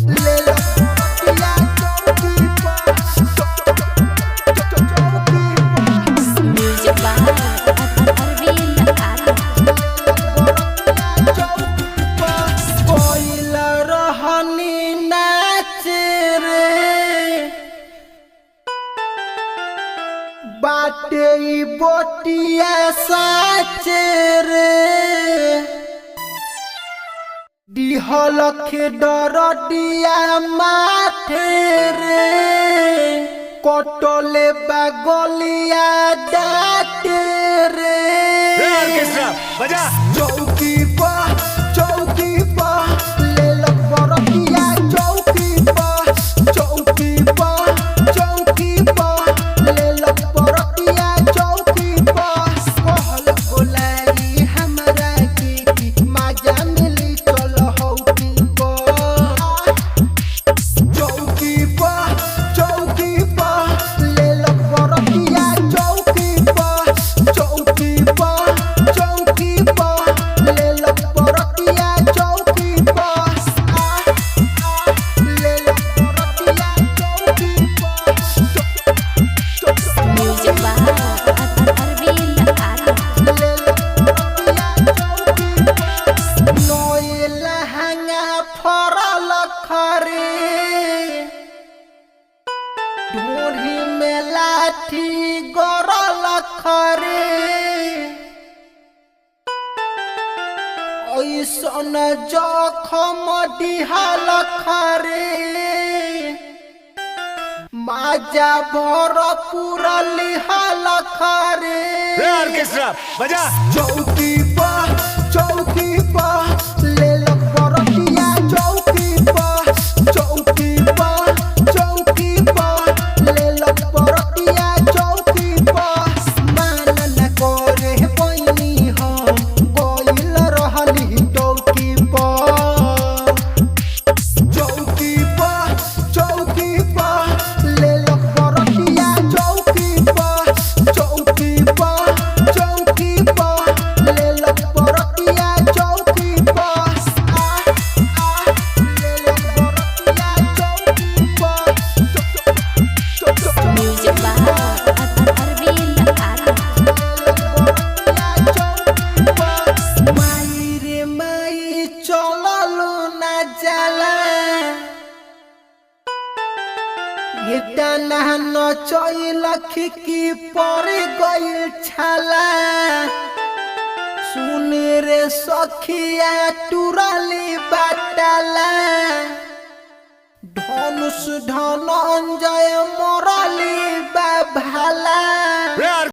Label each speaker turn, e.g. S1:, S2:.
S1: ले लो पिया चौकी पर
S2: म्यूजिक बाय अरविंद आरा
S1: कोइल रहनी नाच रे बाटे ई बोटिया साच रे दिहल के डरटिया माथे रे कटले बागलिया डाटे रे
S3: बजा
S1: चौकी पर ले लो बरतिया चौकी पर ले लो बरतिया चौकी पर कहल बोलाई हमरा की मजा मिली चल हौकी पर चौकी पर ले लो बरतिया चौकी पर ले लो बरतिया चौकी पर ले लो बरतिया चौकी पर
S2: म्यूजिक बाय अरविंद आरा
S1: ले लो बरतिया चौकी पर नोए लहंगा फरल खरे ढूढ़ी में लाठी गरल खरे ऐसन जखम दिहल खरे माजा भर पूरा लिहल खरे
S3: बजा
S1: चौकी पर ले लो बरतिया चौकी पर ले लो बरतिया चौकी पर मान न करे बनी हम कोइल रहनी चौकी पर चौकी पर ले लो बरतिया चौकी पर ले लो बरतिया चौकी पर ले लो बरतिया चौकी पर
S2: म्यूजिक बाय अरविंद आरा
S1: माई रे माई चललो ना जाला एटा नहन चैलख की पर गइल छाला सुन रे सखिया टुरली बाटाला धनुष धनंजय मरली